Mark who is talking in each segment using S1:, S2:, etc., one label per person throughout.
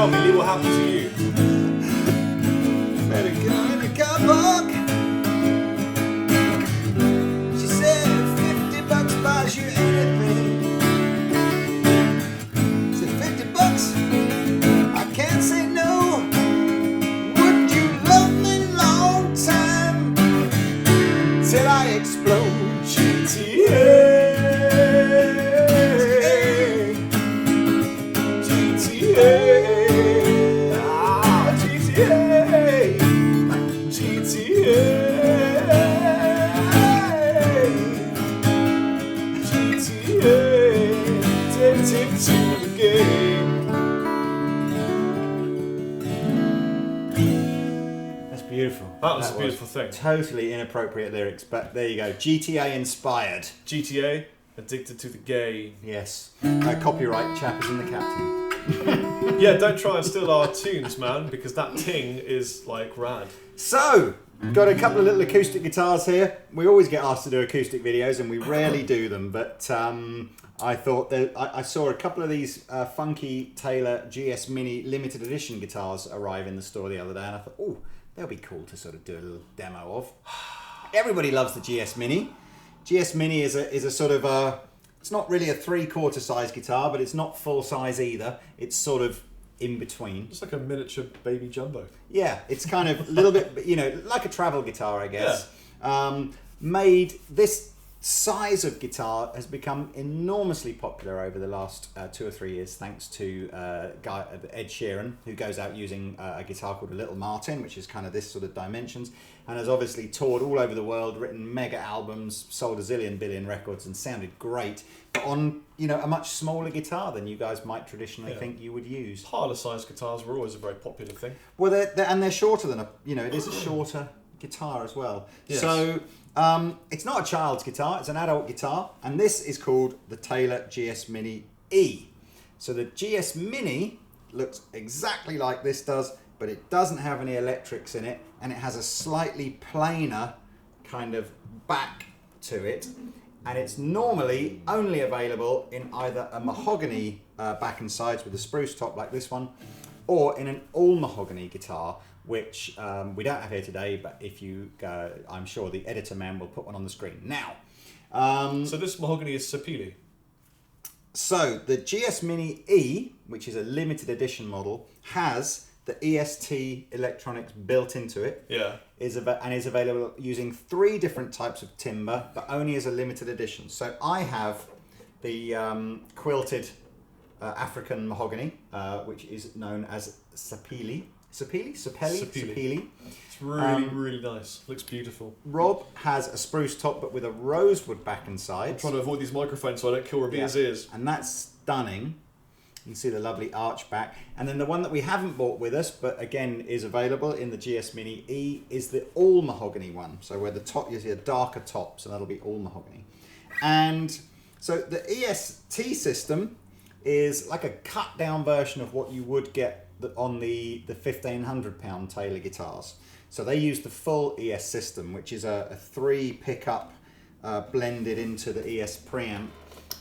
S1: tell me, Lee, what happened to you?
S2: Met a girl in a car park. She said $50 buys you anything. Said $50, I can't say no. Would you love me long time till I explode? GTA. Beautiful.
S1: That was a beautiful thing.
S2: Totally inappropriate lyrics, but there you go. GTA inspired.
S1: GTA, addicted to the game.
S2: Yes. Copyright Chappers and the Captain.
S1: Yeah, don't try and steal our tunes, man, because that ting is like rad.
S2: So, got a couple of little acoustic guitars here. We always get asked to do acoustic videos, and we rarely do them, but I thought that I saw a couple of these funky Taylor GS Mini limited edition guitars arrive in the store the other day, and I thought, oh, they'll be cool to sort of do a little demo of. Everybody loves the GS Mini. GS Mini is a sort of a, it's not really a 3/4 size guitar, but it's not full size either. It's sort of in between.
S1: It's like a miniature baby jumbo.
S2: Yeah, it's kind of a little bit, you know, like a travel guitar, I guess. Yeah. Made this size of guitar has become enormously popular over the last 2 or 3 years, thanks to Ed Sheeran, who goes out using a guitar called a Little Martin, which is kind of this sort of dimensions, and has obviously toured all over the world, written mega albums, sold a zillion billion records, and sounded great, but on, you know, a much smaller guitar than you guys might traditionally think you would use.
S1: Parlor-sized guitars were always a very popular thing.
S2: Well, they're shorter than it is a shorter guitar as well. Yes. So it's not a child's guitar, it's an adult guitar, and this is called the Taylor GS Mini E. So the GS Mini looks exactly like this does, but it doesn't have any electrics in it, and it has a slightly plainer kind of back to it, and it's normally only available in either a mahogany back and sides with a spruce top like this one, or in an all mahogany guitar, which we don't have here today, but if you go, I'm sure the editor man will put one on the screen now.
S1: So this mahogany is Sapili.
S2: So the GS Mini E, which is a limited edition model, has the EST electronics built into it.
S1: Yeah.
S2: And is available using 3 different types of timber, but only as a limited edition. So I have the quilted African mahogany, which is known as Sapili. Sapili?
S1: It's really, really nice. Looks beautiful.
S2: Rob has a spruce top, but with a rosewood back and sides.
S1: I'm trying to avoid these microphones so I don't kill Rabina's ears.
S2: And that's stunning. You can see the lovely arch back. And then the one that we haven't bought with us, but again is available in the GS Mini E, is the all mahogany one. So where the top, you see a darker top, so that'll be all mahogany. And so the EST system is like a cut down version of what you would get on the £1,500 Taylor guitars. So they use the full ES system, which is a 3 pickup blended into the ES preamp.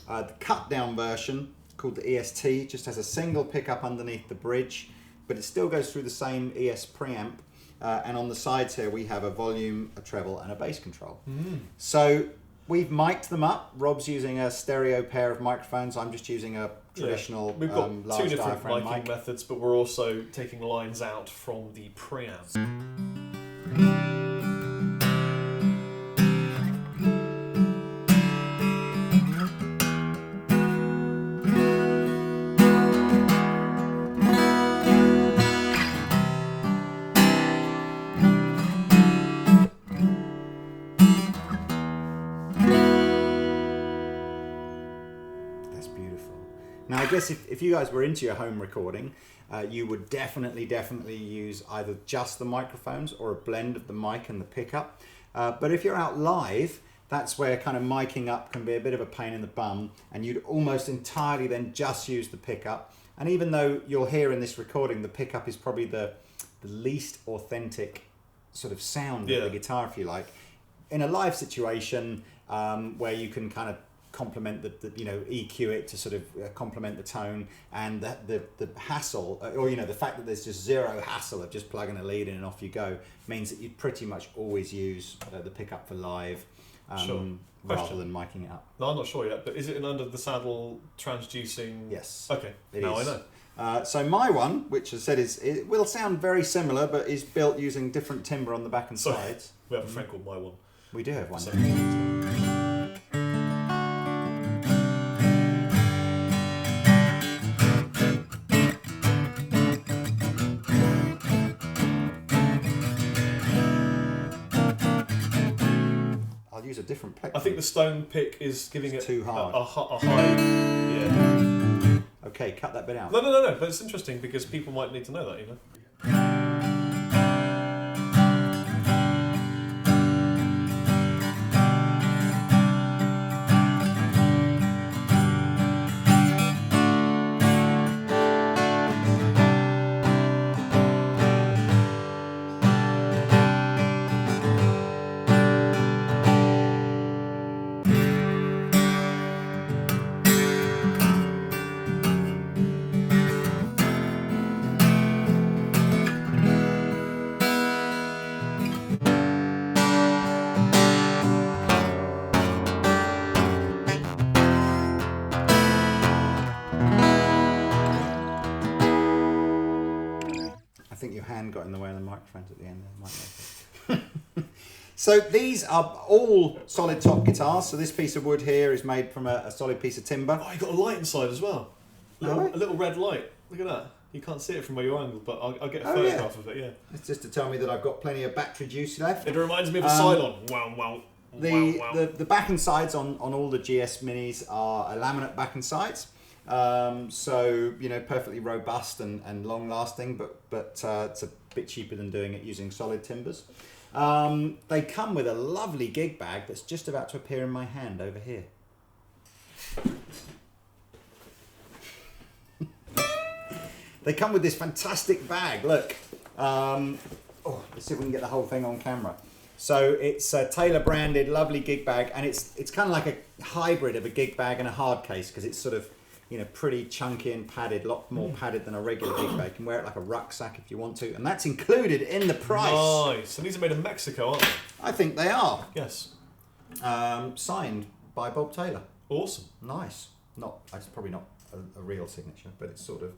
S2: The cut down version, called the EST, just has a single pickup underneath the bridge, but it still goes through the same ES preamp. And on the sides here we have a volume, a treble, and a bass control. So we've mic'd them up. Rob's using a stereo pair of microphones. I'm just using a traditional
S1: We've got
S2: large
S1: 2 different
S2: diaphragm
S1: miking
S2: mic.
S1: methods, but we're also taking lines out from the preamp.
S2: Now, I guess if you guys were into your home recording, you would definitely use either just the microphones or a blend of the mic and the pickup. But if you're out live, that's where kind of miking up can be a bit of a pain in the bum, and you'd almost entirely then just use the pickup. And even though you'll hear in this recording, the pickup is probably the least authentic sort of sound of the guitar, if you like. In a live situation where you can kind of complement the EQ it to sort of complement the tone, and the hassle, or the fact that there's just zero hassle of just plugging a lead in and off you go, means that you'd pretty much always use the pickup for live.
S1: Sure.
S2: Rather than miking it up.
S1: No, I'm not sure yet, but is it an under the saddle transducing?
S2: Yes.
S1: Okay, now I know.
S2: So my one, which I said it will sound very similar, but is built using different timber on the back and sides.
S1: We have a friend called My One.
S2: We do have one.
S1: So.
S2: Use a different pick.
S1: I think the stone pick is giving it
S2: too hard.
S1: A high. Yeah.
S2: Okay, cut that bit out.
S1: No. But it's interesting because people might need to know that,
S2: I think your hand got in the way of the microphones at the end there. So these are all solid top guitars. So this piece of wood here is made from a solid piece of timber.
S1: Oh, you got a light inside as well. A
S2: Right.
S1: little red light. Look at that. You can't see it from where you're angled, but I'll get a photograph of it, yeah.
S2: It's just to tell me that I've got plenty of battery juice left.
S1: It reminds me of a Cylon. Wow.
S2: The back and sides on all the GS Minis are a laminate back and sides. So perfectly robust and long lasting, but it's a bit cheaper than doing it using solid timbers. They come with a lovely gig bag that's just about to appear in my hand over here. They come with this fantastic bag. Look, let's see if we can get the whole thing on camera. So it's a Taylor branded, lovely gig bag, and it's kind of like a hybrid of a gig bag and a hard case because it's sort of pretty chunky and padded, a lot more padded than a regular gig bag. You can wear it like a rucksack if you want to, and that's included in the price.
S1: Nice. And these are made in Mexico, aren't they?
S2: I think they are.
S1: Yes.
S2: Signed by Bob Taylor.
S1: Awesome.
S2: Nice. It's probably not a real signature, but it's sort of.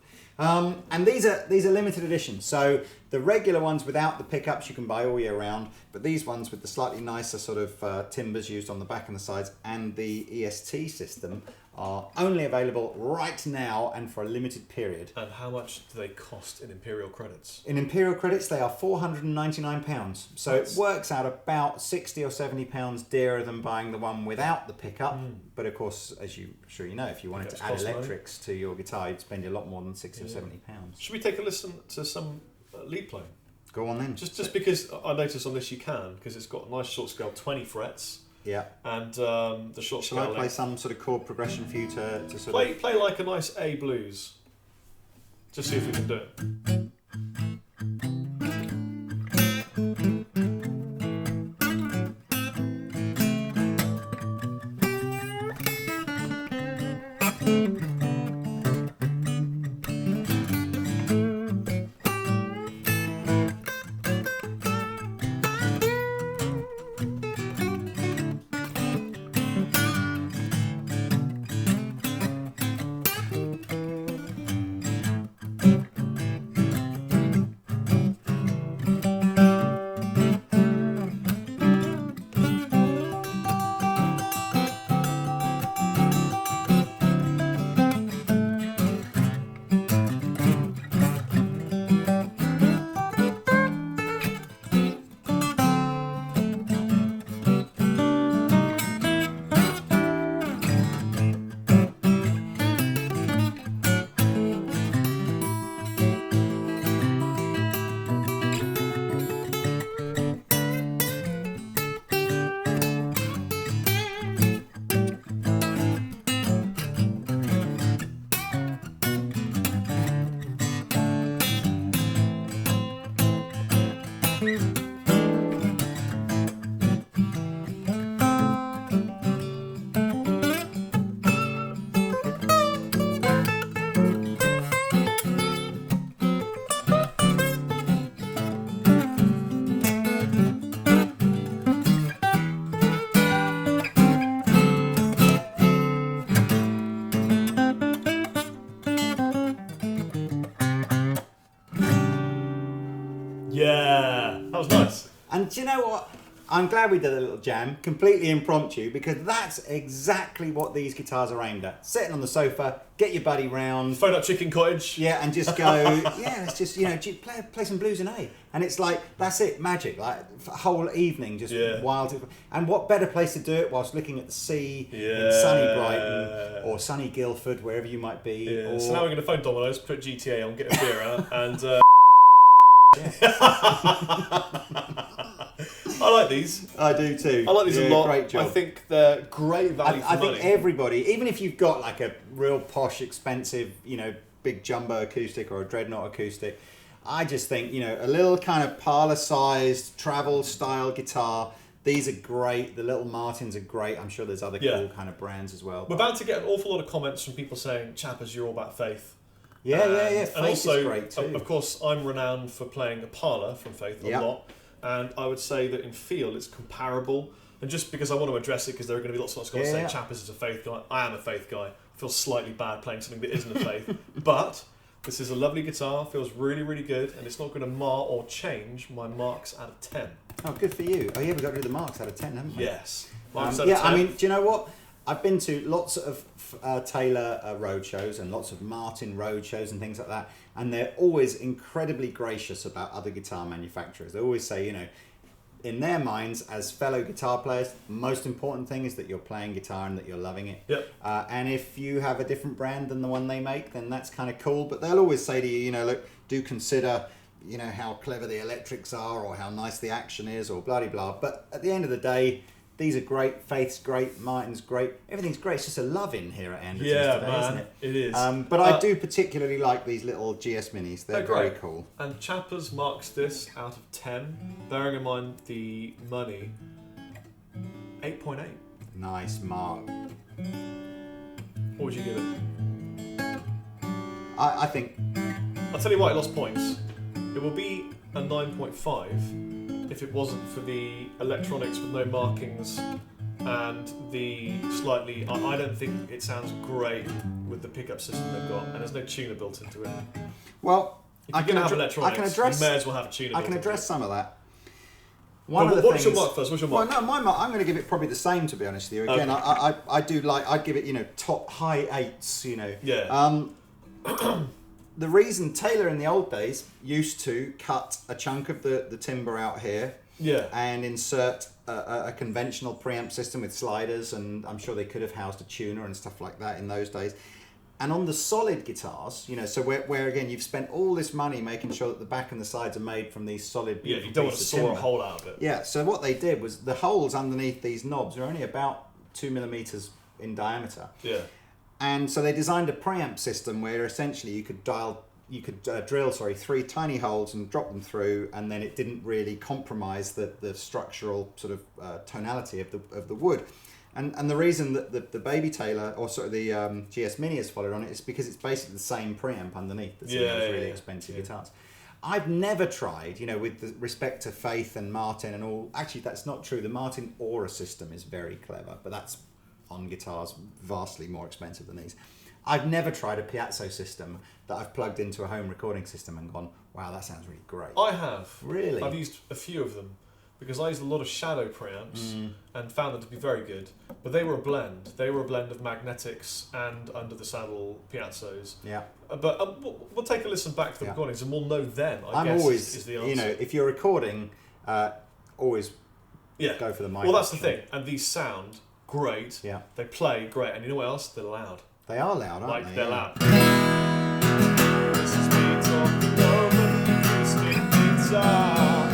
S2: And these are limited editions. So the regular ones without the pickups you can buy all year round, but these ones with the slightly nicer sort of timbers used on the back and the sides and the EST system are only available right now and for a limited period.
S1: And how much do they cost in Imperial credits?
S2: In Imperial credits, they are £499. So it works out about £60 or £70 dearer than buying the one without the pickup. But of course, as I'm sure you know, if you wanted to add electrics to your guitar, you'd spend a lot more than £60 or £70.
S1: Should we take a listen to some lead playing?
S2: Go on then.
S1: Just because I noticed on this you can, because it's got a nice short scale, 20 frets.
S2: Yeah.
S1: And the short
S2: Shall
S1: scale.
S2: I play some sort of chord progression for you to sort of...
S1: Play like a nice A blues. Just see if we can do it. was nice.
S2: And do you know what? I'm glad we did a little jam, completely impromptu, because that's exactly what these guitars are aimed at. Sitting on the sofa, get your buddy round.
S1: Phone up Chicken Cottage.
S2: Yeah, and just go, let's just, play some blues in A. And it's like, that's it, magic. Like, a whole evening, just wild. And what better place to do it whilst looking at the sea in sunny Brighton or sunny Guildford, wherever you might be.
S1: Yeah.
S2: Or...
S1: So now we're going to phone Domino's, put GTA on, get a beer out, and... I like these.
S2: I do too.
S1: I like these a lot.
S2: Great job.
S1: I think they're great value for money.
S2: I think everybody, even if you've got like a real posh, expensive, big jumbo acoustic or a dreadnought acoustic, I just think, a little kind of parlour-sized travel-style guitar. These are great. The little Martins are great. I'm sure there's other cool kind of brands as well.
S1: We're about to get an awful lot of comments from people saying, Chappers, you're all about Faith.
S2: Yeah. Faith
S1: and also,
S2: is great too.
S1: Of course, I'm renowned for playing a parlour from Faith a lot. And I would say that in feel it's comparable. And just because I want to address it, because there are going to be lots of guys saying Chappers is a Faith guy. I am a Faith guy. I feel slightly bad playing something that isn't a Faith. But this is a lovely guitar, feels really, really good, and it's not going to mar or change my marks out of 10.
S2: Oh, good for you. Oh yeah, we've got to do the marks out of 10, haven't we?
S1: Yes. Marks out of 10.
S2: I mean, do you know what? I've been to lots of Taylor road shows and lots of Martin road shows and things like that, and they're always incredibly gracious about other guitar manufacturers. They always say, in their minds, as fellow guitar players, the most important thing is that you're playing guitar and that you're loving it.
S1: Yep.
S2: And if you have a different brand than the one they make, then that's kind of cool. But they'll always say to you, look, do consider, how clever the electrics are or how nice the action is or blah, blah, blah. But at the end of the day, these are great. Faith's great. Martin's great. Everything's great. It's just a love in here at Andertons today, isn't it?
S1: It is.
S2: But I do particularly like these little GS Minis. They're very cool.
S1: And Chappers marks this out of 10, bearing in mind the money, 8.8.
S2: Nice mark.
S1: What would you give it?
S2: I think...
S1: I'll tell you why it lost points. It will be a 9.5 if it wasn't for the electronics with no markings and the slightly... I don't think it sounds great with the pickup system they've got, and there's no tuner built into it.
S2: Well,
S1: if you're going to have electronics, you may as well have a tuner built
S2: I can address some of that.
S1: What's your mark first? What's your mark?
S2: Well, no, my mark, I'm going to give it probably the same, to be honest with you. Again, okay. I do like... I'd give it, top high 8s,
S1: Yeah.
S2: The reason Taylor in the old days used to cut a chunk of the timber out here and insert a conventional preamp system with sliders, and I'm sure they could have housed a tuner and stuff like that in those days. And on the solid guitars, so where again you've spent all this money making sure that the back and the sides are made from these solid beautiful
S1: you don't want to saw
S2: timber.
S1: A hole out of it.
S2: Yeah, so what they did was the holes underneath these knobs are only about 2 millimeters in diameter.
S1: Yeah.
S2: And so they designed a preamp system where essentially you could drill 3 tiny holes and drop them through, and then it didn't really compromise the structural sort of tonality of the wood. And the reason that the Baby Taylor, or sort of the GS Mini has followed on it, is because it's basically the same preamp underneath that's in those really expensive guitars. I've never tried, with respect to Faith and Martin and all. Actually, that's not true. The Martin Aura system is very clever, but that's on guitars vastly more expensive than these. I've never tried a Piazzo system that I've plugged into a home recording system and gone, wow, that sounds really great.
S1: I have.
S2: Really?
S1: I've used a few of them because I used a lot of shadow preamps and found them to be very good. But they were a blend. They were a blend of magnetics and under the saddle Piazzos.
S2: Yeah.
S1: But we'll take a listen back to the recordings and we'll know then, I guess,
S2: always,
S1: is the answer.
S2: if you're recording, always go for the mic.
S1: Well, that's the thing. And these sound great.
S2: Yeah.
S1: They play great. And you know what else? They're loud.
S2: They are loud, aren't they?
S1: They're loud. This is me talking over acoustic guitar.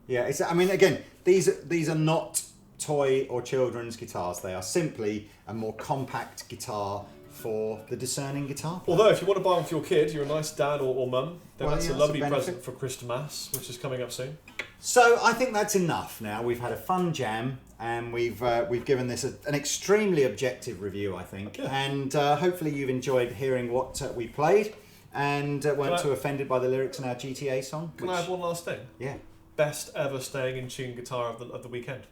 S2: Yeah, again, these are not toy or children's guitars. They are simply a more compact guitar for the discerning guitar player.
S1: Although, if you want to buy one for your kid, you're a nice dad or mum, then that's a lovely
S2: benefit.
S1: present for Christmas, which is coming up soon.
S2: So I think that's enough now. We've had a fun jam, and we've given this an extremely objective review, I think. Yeah. And hopefully you've enjoyed hearing what we played, and weren't too offended by the lyrics in our GTA song.
S1: Can I add one last thing?
S2: Yeah.
S1: Best ever staying in tune guitar of the weekend.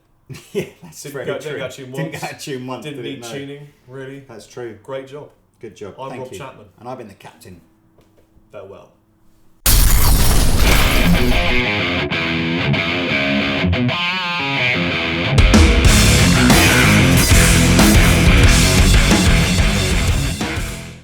S2: Yeah, that's very true.
S1: Didn't get a tune once. Didn't need tuning, really.
S2: That's true.
S1: Great job.
S2: Good job.
S1: I'm Rob Chapman.
S2: And I've been the captain.
S1: Farewell. Bye.